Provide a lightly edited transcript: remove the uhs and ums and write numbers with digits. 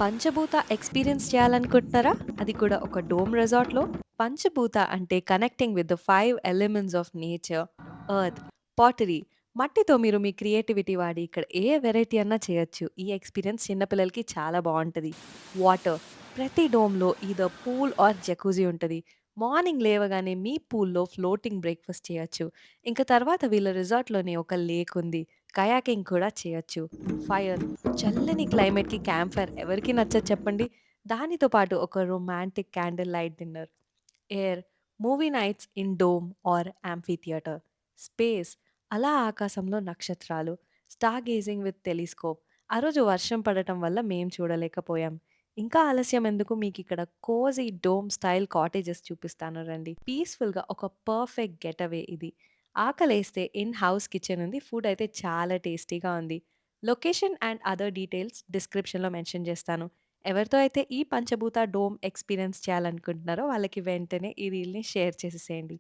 పంచభూత ఎక్స్‌పీరియన్స్ చేయాలనుకుంటున్నారా? అది కూడా ఒక డోమ్ రిసార్ట్‌లో. పంచభూత అంటే connecting with the 5 elements of nature, earth, pottery. మట్టితో మీరు మీ క్రియేటివిటీ వాడి ఇక్కడ ఏ వెరైటీ అన్నా చేయొచ్చు. ఈ ఎక్స్‌పీరియన్స్ చిన్న పిల్లలకి చాలా బావుంటది. వాటర్. ప్రతి డోమ్‌లో ఈదర్ పూల్ ఆర్ జకూజీ ఉంటది. మార్నింగ్ లేవగానే మీ పూల్‌లో ఫ్లోటింగ్ బ్రేక్‌ఫాస్ట్ చేయొచ్చు. ఇంక తర్వాత వీళ్ళ రిసార్ట్‌లోనే ఒక లేక్ ఉంది. కయాకింగ్ కూడా చేయొచ్చు. ఫైర్. చల్లని క్లైమేట్‌కి క్యాంప్ ఫైర్ ఎవరికి నచ్చదు చెప్పండి? దానితో పాటు ఒక romantic candle light dinner. Air. Movie nights in dome or amphitheatre. Space. అలా ఆకాశంలో నక్షత్రాలు. Star gazing with telescope. ఆ రోజు వర్షం పడటం వల్ల మేం చూడలేకపోయాం. ఇంకా ఆలస్యం ఎందుకు మీకిక్కడ కోజీ డోమ్ స్టైల్ కాటేజెస్ చూపిస్తాను రండి. పీస్‌ఫుల్‌గా ఒక పర్ఫెక్ట్ గెటవే ఇది. ఆకలేస్తే ఇన్ హౌస్ కిచెన్ ఉంది. ఫుడ్ అయితే చాలా టేస్టీగా ఉంది. లొకేషన్ అండ్ అదర్ డీటెయిల్స్ డిస్క్రిప్షన్‌లో మెన్షన్ చేస్తాను. ఎవరితో అయితే ఈ పంచభూత డోమ్ ఎక్స్‌పీరియన్స్ చేయాలనుకుంటున్నారో వాళ్ళకి వెంటనే ఈ రీల్‌ని షేర్ చేసేసేయండి.